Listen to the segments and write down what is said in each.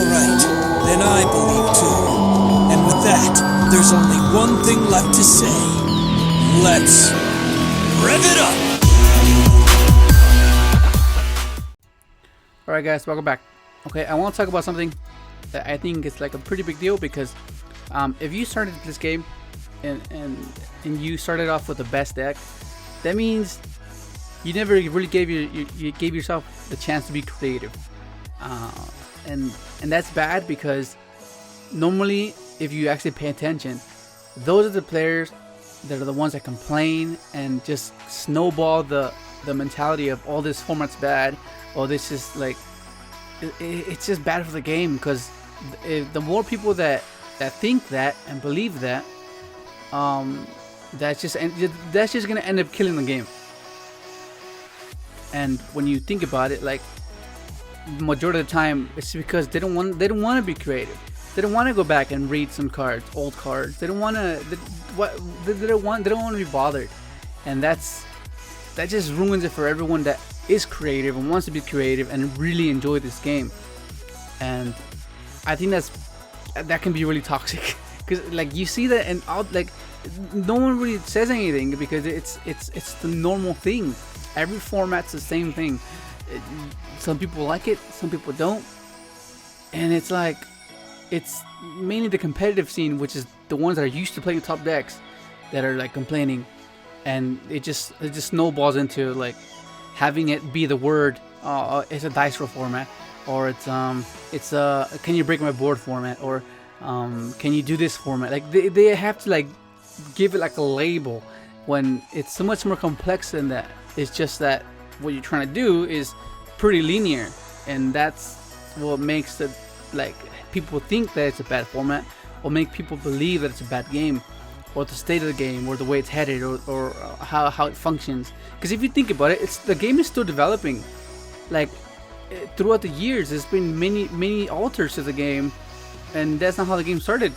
right, then I believe too. And with that, there's only one thing left to say. Let's rev it up! Alright guys, welcome back. Okay, I want to talk about something that I think is like a pretty big deal because if you started this game and you started off with the best deck, that means you never really gave you gave yourself the chance to be creative, and that's bad because normally if you actually pay attention, those are the players that are the ones that complain and just snowball the mentality of all this format's bad, or this is like it's just bad for the game. Because the more people that think that and believe that, that's just gonna end up killing the game. And when you think about it, like majority of the time, it's because they don't want to be creative. They don't want to go back and read some cards, old cards. They don't want to. They don't want to be bothered, and that just ruins it for everyone that is creative and wants to be creative and really enjoy this game. And I think that can be really toxic because like you see that and out, like no one really says anything because it's the normal thing. Every format's the same thing. Some people like it, some people don't, and it's like it's mainly the competitive scene, which is the ones that are used to playing top decks, that are like complaining, and it just snowballs into like having it be the word it's a dice roll format, or it's can you break my board format, or can you do this format. Like they have to like give it like a label when it's so much more complex than that. It's just that what you're trying to do is pretty linear, and that's what makes it like people think that it's a bad format, or make people believe that it's a bad game, or the state of the game, or the way it's headed, or how it functions. Because if you think about it, the game is still developing. Like throughout the years, there's been many alters to the game, and that's not how the game started.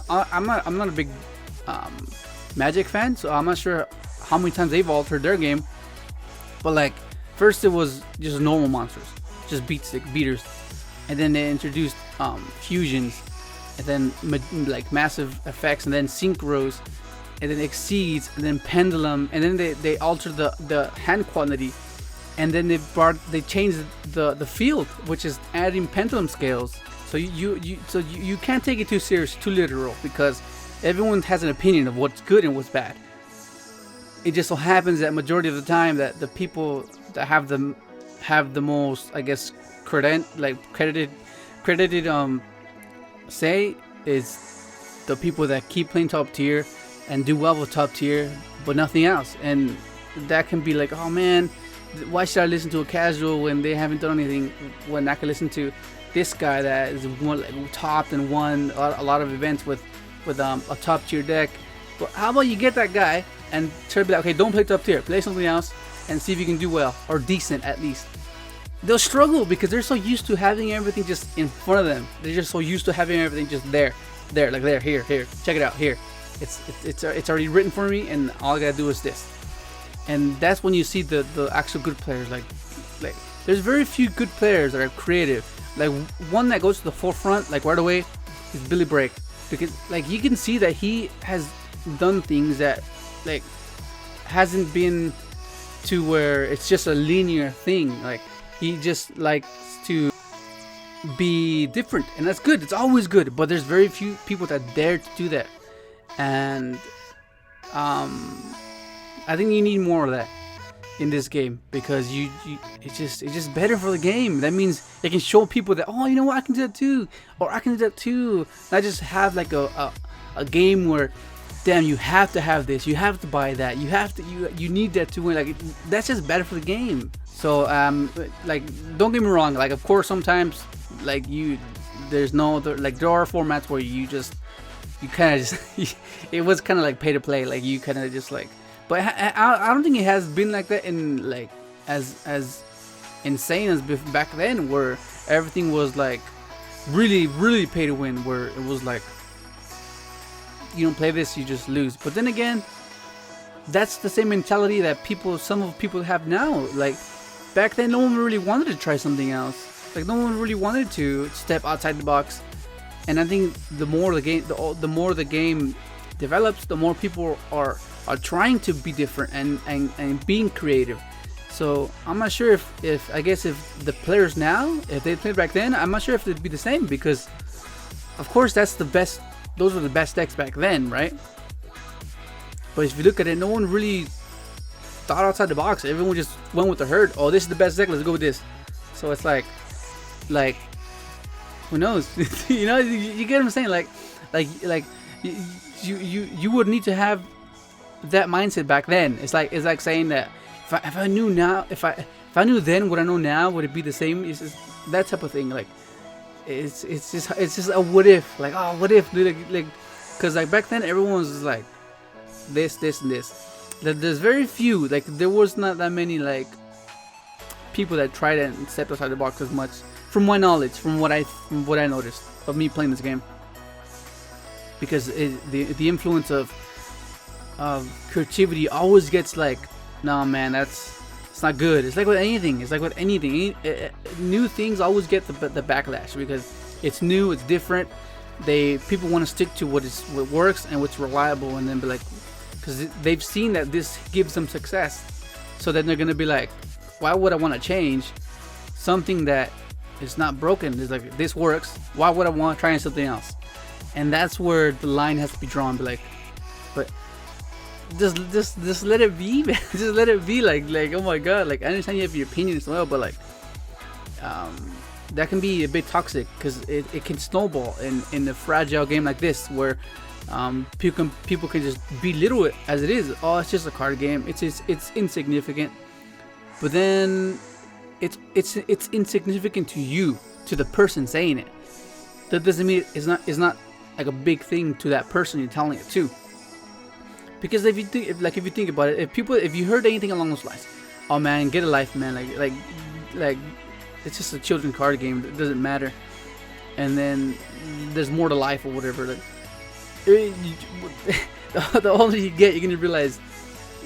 I'm not a big Magic fan, so I'm not sure how many times they've altered their game. But like first it was just normal monsters, just beaters, and then they introduced fusions, and then like massive effects, and then synchros, and then exceeds, and then pendulum, and then they altered the hand quantity, and then they changed the field, which is adding pendulum scales. So you can't take it too serious, too literal, because everyone has an opinion of what's good and what's bad. It just so happens that majority of the time that the people that have the most, I guess, credited say is the people that keep playing top tier and do well with top tier, but nothing else. And that can be like, oh man, why should I listen to a casual when they haven't done anything, when I can listen to this guy that is topped and won a lot of events with a top tier deck. But how about you get that guy and try to be like, okay, don't play top tier, play something else and see if you can do well, or decent at least. They'll struggle because they're so used to having everything just in front of them. They're just so used to having everything just there, like there, here, check it out, here. It's already written for me, and all I gotta do is this. And that's when you see the actual good players. Like there's very few good players that are creative. Like one that goes to the forefront like right away is Billy Break, because like you can see that he has done things that like hasn't been to where it's just a linear thing. Like he just likes to be different, and that's good. It's always good, but there's very few people that dare to do that. And I think you need more of that in this game, because it's just better for the game. That means it can show people that, oh, you know what, I can do that too, or I can do that too. Not just have like a game where, damn, you have to have this, you have to buy that, you need that to win. Like that's just better for the game. So like don't get me wrong, like of course sometimes like there are formats where you kind of just it was kind of like pay to play, like you kind of just like, but I don't think it has been like that in like as insane as back then, where everything was like really pay to win, where it was like you don't play this, you just lose. But then again, that's the same mentality that some of people have now. Like back then, no one really wanted to try something else. Like no one really wanted to step outside the box. And I think the more the more the game develops, the more people are trying to be different and being creative. So I'm not sure if I guess if the players now, if they played back then, I'm not sure if it'd be the same, because of course that's the best. Those were the best decks back then, right? But if you look at it, no one really thought outside the box. Everyone just went with the herd. Oh, this is the best deck. Let's go with this. So it's like who knows? You know, you get what I'm saying? Like you would need to have that mindset back then. It's like saying that if I knew now, if I knew then what I know now, would it be the same? It's just that type of thing. Like it's just a what if. Like, oh, what if, dude? Like, because like back then everyone was like this and this. There's very few. Like there was not that many like people that tried and stepped outside the box as much. From my knowledge, from what I noticed of me playing this game, because the influence of creativity always gets like, nah, man, it's not good. It's like with anything. New things always get the backlash because it's new, it's different. People want to stick to what works and what's reliable, and then be like, because they've seen that this gives them success, so then they're gonna be like, why would I want to change something that is not broken? It's like, this works. Why would I want to try something else? And that's where the line has to be drawn. Be like, but just let it be, man. Just let it be. Like oh my god. Like I understand you have your opinion as well, but like that can be a bit toxic because it can snowball in a fragile game like this, where people can just belittle it as it is. Oh, it's just a card game. It's insignificant. But then it's insignificant to you, to the person saying it. That doesn't mean it's not like a big thing to that person you're telling it to. Because if you think about it, if you heard anything along those lines, oh man, get a life, man, like it's just a children's card game, it doesn't matter, and then there's more to life or whatever. Like, the older you get, you're gonna realize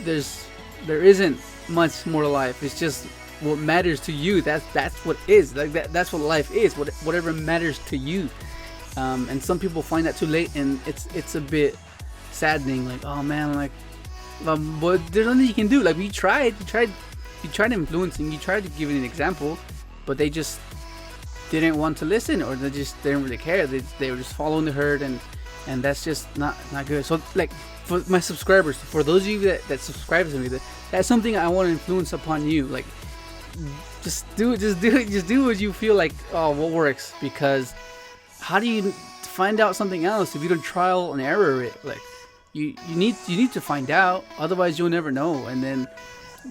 there isn't much more to life. It's just what matters to you. That's what is. Like that's what life is. Whatever matters to you. And some people find that too late, and it's a bit saddening. Like, oh man, like, but there's nothing you can do. Like you tried influencing, you tried to give it an example, but they just didn't want to listen, or they just didn't really care. They were just following the herd, and that's just not good. So like, for my subscribers, for those of you that subscribe to me, that's something I want to influence upon you. Like, just do what you feel like, oh, what works. Because how do you find out something else if you don't trial and error it? Like, you need to find out, otherwise you'll never know. And then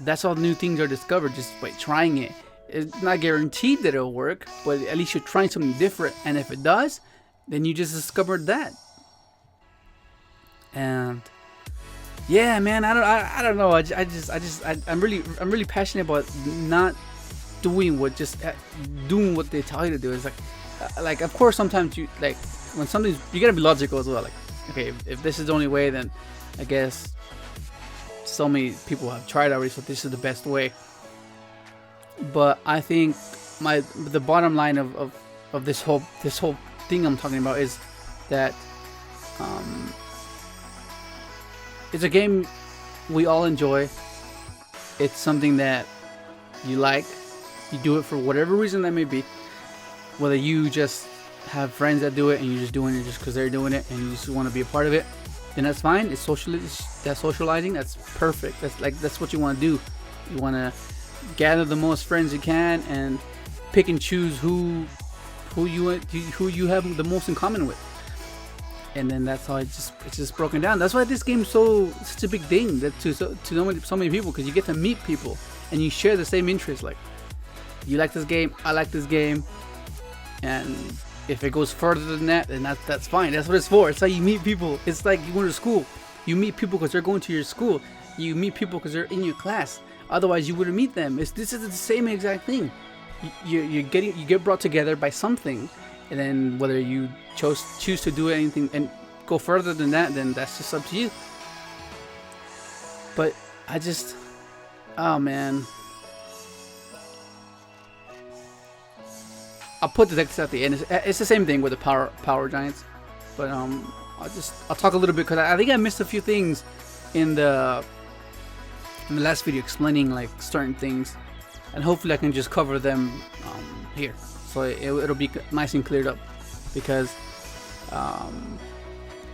that's how new things are discovered, just by trying it. It's not guaranteed that it'll work, but at least you're trying something different. And if it does, then you just discovered that. And yeah, man, I don't know. I'm really passionate about not doing what they tell you to do. It's like of course sometimes you, like, when something's, you gotta be logical as well. Like, okay, if this is the only way, then I guess so many people have tried already, so this is the best way. But I think the bottom line of this whole thing I'm talking about is that it's a game we all enjoy. It's something that you like. You do it for whatever reason that may be. Whether you just have friends that do it and you're just doing it just because they're doing it and you just want to be a part of it, then that's fine. That's socializing. That's perfect. That's what you want to do. You want to gather the most friends you can and pick and choose who you have the most in common with. And then that's how it's just broken down. That's why this game's such a big thing to so many people, because you get to meet people and you share the same interests. Like, you like this game, I like this game, and if it goes further than that, then that's fine. That's what it's for. It's how you meet people. It's like you go to school. You meet people because they're going to your school. You meet people because they're in your class. Otherwise, you wouldn't meet them. This is the same exact thing. You get brought together by something. And then whether you choose to do anything and go further than that, then that's just up to you. But oh man, I'll put the decks at the end. It's the same thing with the power giants, but I'll talk a little bit because I think I missed a few things in the last video explaining like certain things, and hopefully I can just cover them here, so it'll be nice and cleared up, because I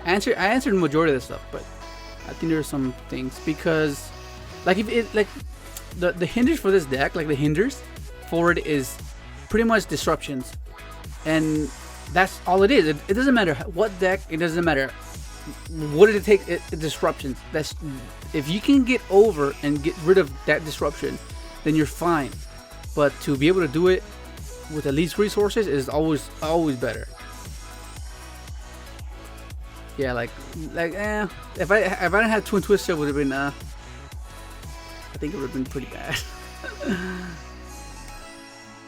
answered the majority of this stuff, but I think there's some things, because like if it like the hinders for this deck, like the hinders for it is pretty much disruptions, and that's all it is. It doesn't matter what deck, it doesn't matter what did it take, disruptions. That's, if you can get over and get rid of that disruption, then you're fine. But to be able to do it with the least resources is always better. Yeah, like if I didn't have Twin Twister, it would have been I think it would have been pretty bad.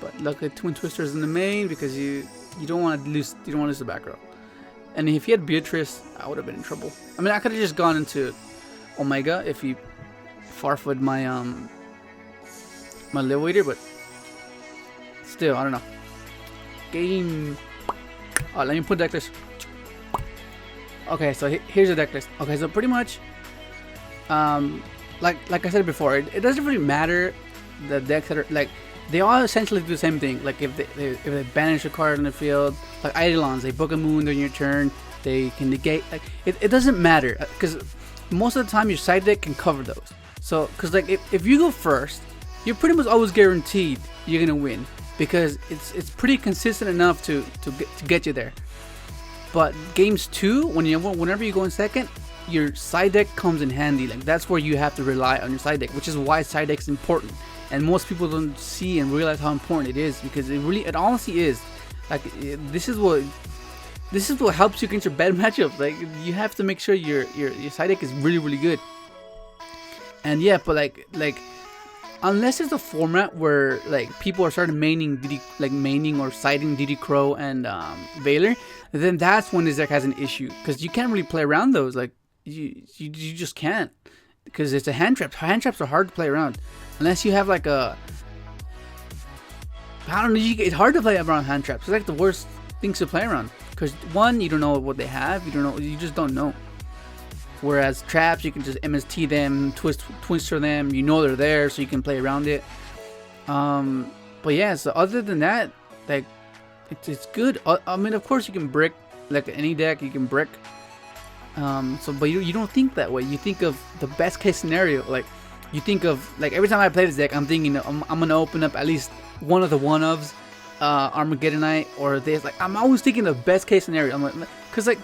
But luckily Twin Twister's in the main, because you don't want to lose the back row. And if he had Beatrice, I would have been in trouble. I mean, I could have just gone into Omega if he farfed my my Livator, but still, I don't know. Game. Oh, let me put deck list. Okay, so here's the deck list. Okay, so pretty much, like I said before, it doesn't really matter the decks that are like, they all essentially do the same thing. Like if they banish a card on the field, like Eidolons, they book a moon during your turn, they can negate. Like it doesn't matter, because most of the time your side deck can cover those. So, because like if you go first, you're pretty much always guaranteed you're gonna win, because it's pretty consistent enough to get you there. But games 2, whenever you go in second, your side deck comes in handy. Like that's where you have to rely on your side deck, which is why side deck is important. And most people don't see and realize how important it is, because it honestly is. Like this is what helps you against your bad matchups. Like you have to make sure your side deck is really good. And yeah, but like unless it's a format where like people are starting maining or siding DD Crow and Valor, then that's when this deck has an issue, because you can't really play around those. Like you just can't, because it's a hand trap. Hand traps are hard to play around unless you have like a, I don't know, it's hard to play around hand traps. It's like the worst things to play around, because one, you don't know what they have, you just don't know. Whereas traps, you can just MST them, twister them, they're there, so you can play around it. But yeah, so other than that, like it's good. I mean, of course you can brick, like any deck you can brick. But you don't think that way. You think of the best case scenario. Like you think of, like, every time I play this deck, I'm thinking I'm gonna open up at least one of the one-ofs, Armageddonite or this. Like I'm always thinking the best case scenario. I'm like, cause like,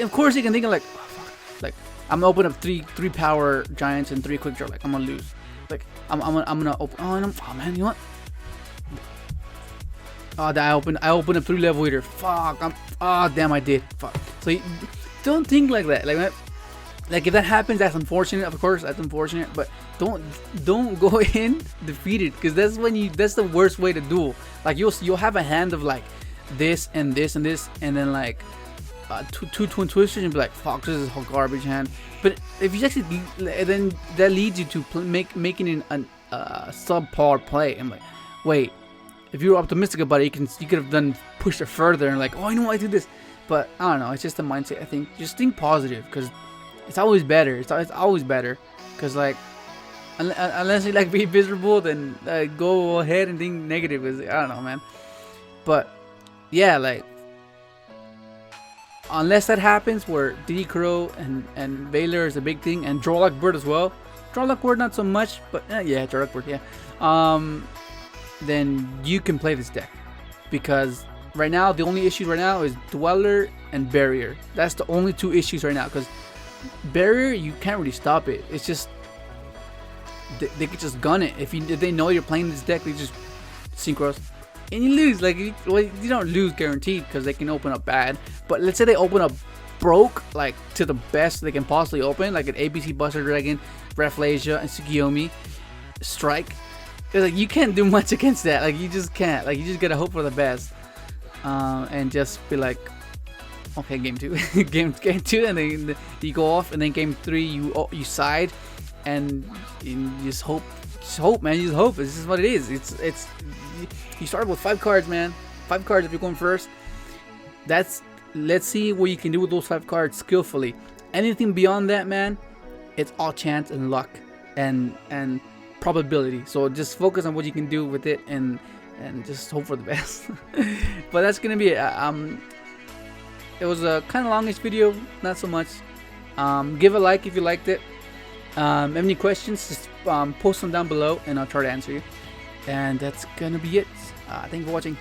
of course you can think of like, oh, fuck, like I'm gonna open up three power giants and 3 quick draw. Like I'm gonna lose. Like I'm gonna open. Oh man, you know what? Oh, I opened up 3 level eater. Fuck. Damn, I did. Fuck. So don't think like that. Like if that happens, that's unfortunate. Of course, that's unfortunate. But don't go in defeated, because that's the worst way to duel. Like you'll have a hand of like this and this and this, and then like two Twin Twisters, and be like, fuck, this is a garbage hand. But if you actually, then that leads you to making a subpar play. And like, wait. If you were optimistic about it, you could have done pushed it further and like, oh, you know what, I did this. But I don't know, it's just a mindset. I think just think positive, because it's always better. It's always better, because like unless you like being miserable, then go ahead and think negative. Cause I don't know, man. But yeah, like unless that happens where DD Crow and Valor is a big thing, and Draw Like Bird as well. Draw Like Bird not so much, but yeah, Draw Like Bird, yeah. Then you can play this deck, because right now the only issue right now is Dweller and Barrier. That's the only 2 issues right now, because Barrier, you can't really stop it. It's just they could just gun it. If they know you're playing this deck, they just synchros and you lose. Like you don't lose guaranteed, because they can open up bad. But let's say they open up broke, like to the best they can possibly open, like an ABC Buster Dragon, Rafflesia, and Tsukiyomi Strike. Like you can't do much against that. Like you just can't. Like you just gotta hope for the best, and just be like, okay, game 2, game 2, and then you go off, and then game 3 you side, and you just hope, man. You just hope. This is what it is. It's you start with 5 cards, man. 5 cards if you're going first. Let's see what you can do with those 5 cards skillfully. Anything beyond that, man, it's all chance and luck and probability. So just focus on what you can do with it and just hope for the best. But that's gonna be it. It was a kind of longish video, not so much. Give a like if you liked it. Have any questions, just post them down below and I'll try to answer you. And that's gonna be it. Thank you for watching.